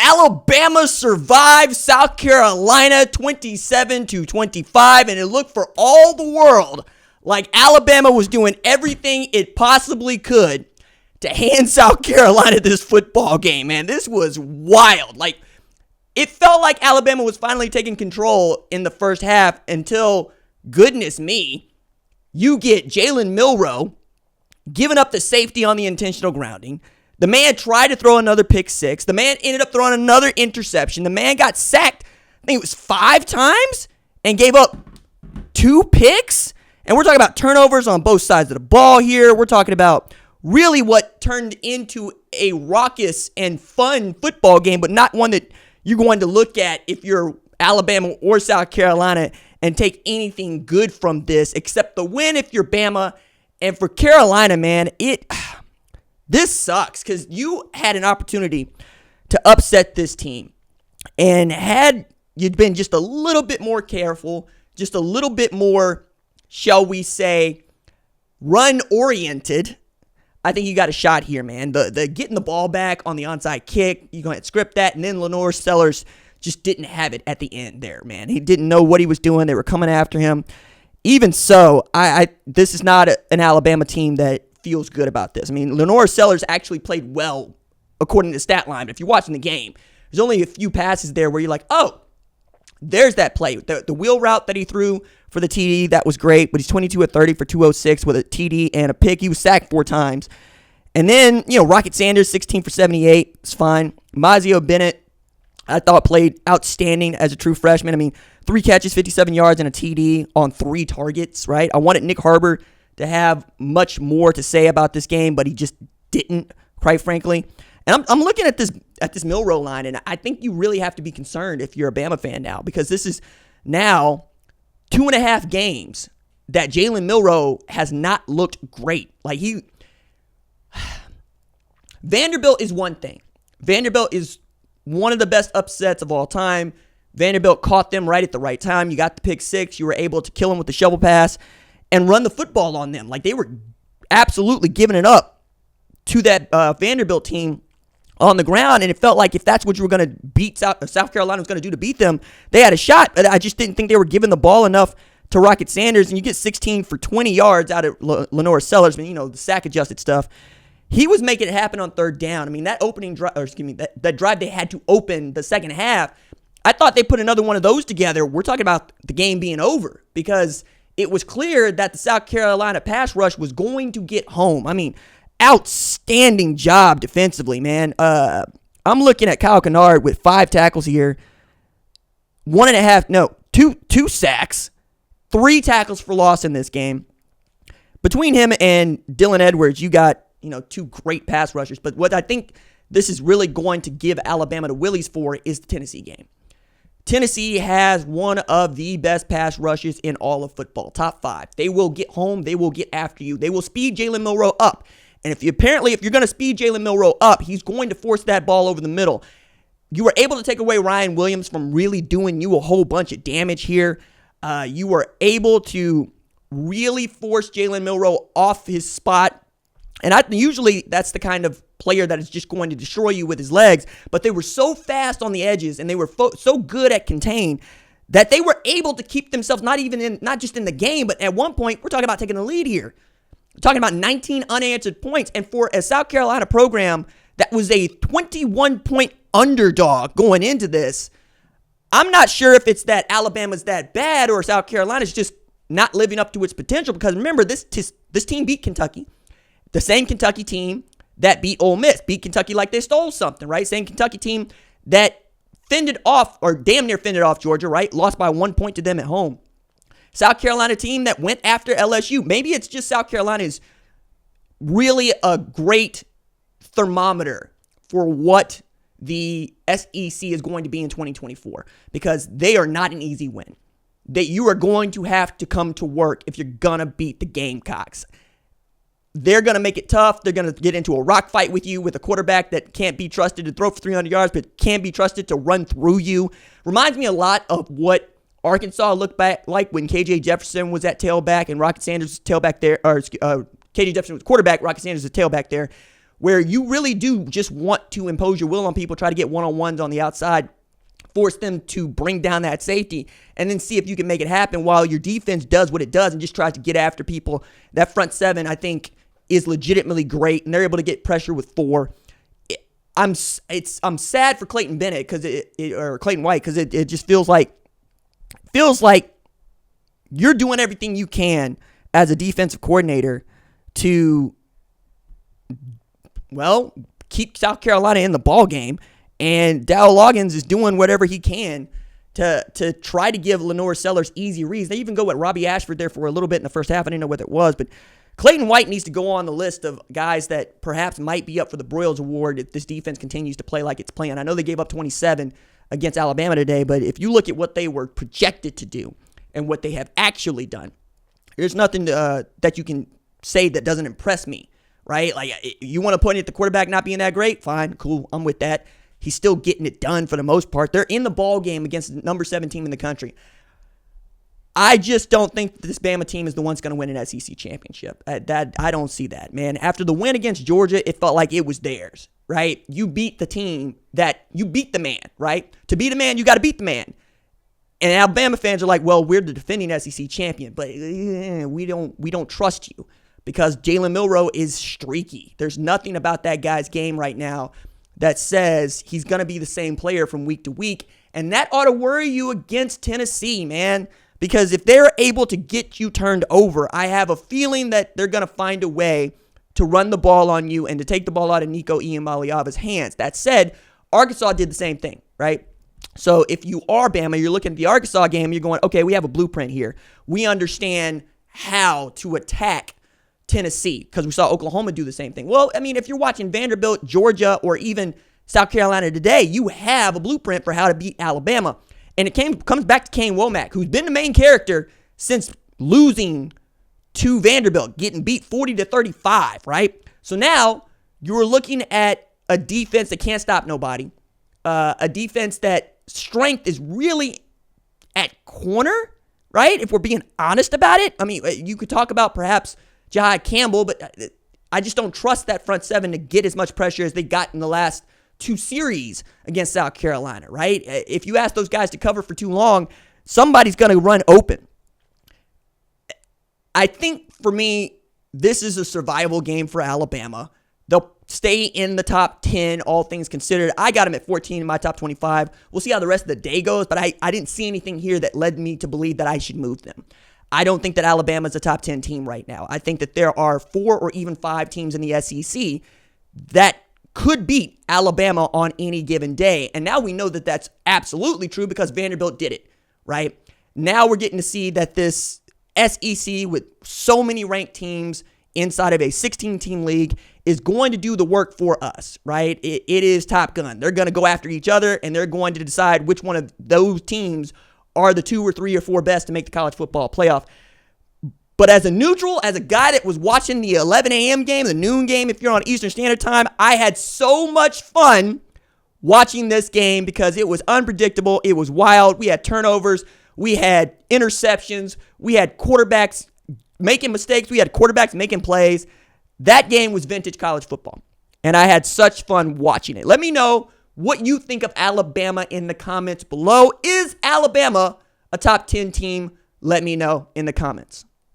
Alabama survived South Carolina 27-25, and it looked for all the world like Alabama was doing everything it possibly could to hand South Carolina this football game, man. This was wild. Like, it felt like Alabama was finally taking control in the first half until, goodness me, you get Jalen Milroe giving up the safety on the intentional grounding. The man tried to throw another pick six. The man ended up throwing another interception. The man got sacked, I think it was 5 times, and gave up 2 picks. And we're talking about turnovers on both sides of the ball here. We're talking about really what turned into a raucous and fun football game, but not one that you're going to look at if you're Alabama or South Carolina and take anything good from this except the win if you're Bama. And for Carolina, man, this sucks because you had an opportunity to upset this team. And had you been just a little bit more careful, just a little bit more, shall we say, run-oriented, I think you got a shot here, man. The getting the ball back on the onside kick, you're going to script that, and then Lenore Sellers just didn't have it at the end there, man. He didn't know what he was doing. They were coming after him. Even so, this is not an Alabama team that feels good about this. I mean, Lenore Sellers actually played well, according to stat line. But if you're watching the game, there's only a few passes there where you're like, oh, there's that play. The wheel route that he threw for the TD, that was great. But he's 22 of 30 for 206 with a TD and a pick. He was sacked 4 times. And then, Rocket Sanders, 16 for 78. It's fine. Mazio Bennett, I thought played outstanding as a true freshman. I mean, 3 catches, 57 yards, and a TD on 3 targets, right? I wanted Nick Harbor to have much more to say about this game, but he just didn't, quite frankly. And I'm looking at this Milroe line, and I think you really have to be concerned if you're a Bama fan now, because this is now 2.5 games that Jalen Milroe has not looked great. Like, Vanderbilt is one thing. Vanderbilt is one of the best upsets of all time. Vanderbilt caught them right at the right time. You got the pick six. You were able to kill them with the shovel pass and run the football on them. Like, they were absolutely giving it up to that Vanderbilt team on the ground, and it felt like if that's what you were going to beat South Carolina was going to do to beat them, they had a shot. But I just didn't think they were giving the ball enough to Rocket Sanders, and you get 16 for 20 yards out of Lenore Sellers. I mean, the sack-adjusted stuff. He was making it happen on 3rd down. I mean, that opening drive, that drive they had to open the second half, I thought they put another one of those together. We're talking about the game being over because it was clear that the South Carolina pass rush was going to get home. I mean, outstanding job defensively, man. I'm looking at Kyle Kennard with 5 tackles here, 2 sacks, 3 tackles for loss in this game. Between him and Dylan Edwards, you got 2 great pass rushers. But what I think this is really going to give Alabama the willies for is the Tennessee game. Tennessee has one of the best pass rushes in all of football, top 5. They will get home. They will get after you. They will speed Jalen Milroe up. And if you're going to speed Jalen Milroe up, he's going to force that ball over the middle. You were able to take away Ryan Williams from really doing you a whole bunch of damage here. You were able to really force Jalen Milroe off his spot. And usually that's the kind of player that is just going to destroy you with his legs. But they were so fast on the edges and they were so good at contain that they were able to keep themselves not just in the game, but at one point, we're talking about taking the lead here. We're talking about 19 unanswered points. And for a South Carolina program that was a 21-point underdog going into this, I'm not sure if it's that Alabama's that bad or South Carolina's just not living up to its potential. Because remember, this team beat Kentucky. The same Kentucky team that beat Ole Miss, beat Kentucky like they stole something, right? Same Kentucky team that fended off, or damn near fended off Georgia, right? Lost by 1 point to them at home. South Carolina team that went after LSU. Maybe it's just South Carolina is really a great thermometer for what the SEC is going to be in 2024, because they are not an easy win. That you are going to have to come to work if you're going to beat the Gamecocks. They're going to make it tough. They're going to get into a rock fight with you with a quarterback that can't be trusted to throw for 300 yards, but can be trusted to run through you. Reminds me a lot of what Arkansas looked back like when KJ Jefferson was at tailback and Rocket Sanders was tailback there, or KJ Jefferson was quarterback, Rocket Sanders was tailback there, where you really do just want to impose your will on people, try to get one-on-ones on the outside, force them to bring down that safety, and then see if you can make it happen while your defense does what it does and just tries to get after people. That front seven, I think, is legitimately great, and they're able to get pressure with 4. I'm sad for Clayton Bennett or Clayton White because it just feels like you're doing everything you can as a defensive coordinator to, well, keep South Carolina in the ball game, and Dow Loggins is doing whatever he can to try to give Lenore Sellers easy reads. They even go with Robbie Ashford there for a little bit in the first half. I didn't know what it was, but Clayton White needs to go on the list of guys that perhaps might be up for the Broyles Award if this defense continues to play like it's playing. I know they gave up 27 against Alabama today, but if you look at what they were projected to do and what they have actually done, there's nothing that you can say that doesn't impress me, right? Like, you want to point at the quarterback not being that great? Fine, cool, I'm with that. He's still getting it done for the most part. They're in the ball game against the number 7 team in the country. I just don't think this Bama team is the one that's going to win an SEC championship. I don't see that, man. After the win against Georgia, it felt like it was theirs, right? You beat the team you beat the man, right? To beat a man, you got to beat the man. And Alabama fans are like, well, we're the defending SEC champion, but we don't trust you because Jalen Milroe is streaky. There's nothing about that guy's game right now that says he's going to be the same player from week to week. And that ought to worry you against Tennessee, man. Because if they're able to get you turned over, I have a feeling that they're going to find a way to run the ball on you and to take the ball out of Nico Iamaleava's hands. That said, Arkansas did the same thing, right? So if you are Bama, you're looking at the Arkansas game, you're going, okay, we have a blueprint here. We understand how to attack Tennessee because we saw Oklahoma do the same thing. Well, I mean, if you're watching Vanderbilt, Georgia, or even South Carolina today, you have a blueprint for how to beat Alabama. And it comes back to Kane Womack, who's been the main character since losing to Vanderbilt, getting beat 40-35, right? So now you're looking at a defense that can't stop nobody, a defense that strength is really at corner, right? If we're being honest about it. I mean, you could talk about perhaps Jahai Campbell, but I just don't trust that front seven to get as much pressure as they got in the last 2 series against South Carolina, right? If you ask those guys to cover for too long, somebody's going to run open. I think for me, this is a survival game for Alabama. They'll stay in the top 10, all things considered. I got them at 14 in my top 25. We'll see how the rest of the day goes, but I didn't see anything here that led me to believe that I should move them. I don't think that Alabama's a top 10 team right now. I think that there are 4 or even 5 teams in the SEC that could beat Alabama on any given day. And now we know that that's absolutely true because Vanderbilt did it, right? Now we're getting to see that this SEC with so many ranked teams inside of a 16-team league is going to do the work for us, right? It is Top Gun. They're going to go after each other, and they're going to decide which one of those teams are the 2 or 3 or 4 best to make the college football playoff. But as a neutral, as a guy that was watching the 11 a.m. game, the noon game, if you're on Eastern Standard Time, I had so much fun watching this game because it was unpredictable. It was wild. We had turnovers. We had interceptions. We had quarterbacks making mistakes. We had quarterbacks making plays. That game was vintage college football, and I had such fun watching it. Let me know what you think of Alabama in the comments below. Is Alabama a top 10 team? Let me know in the comments.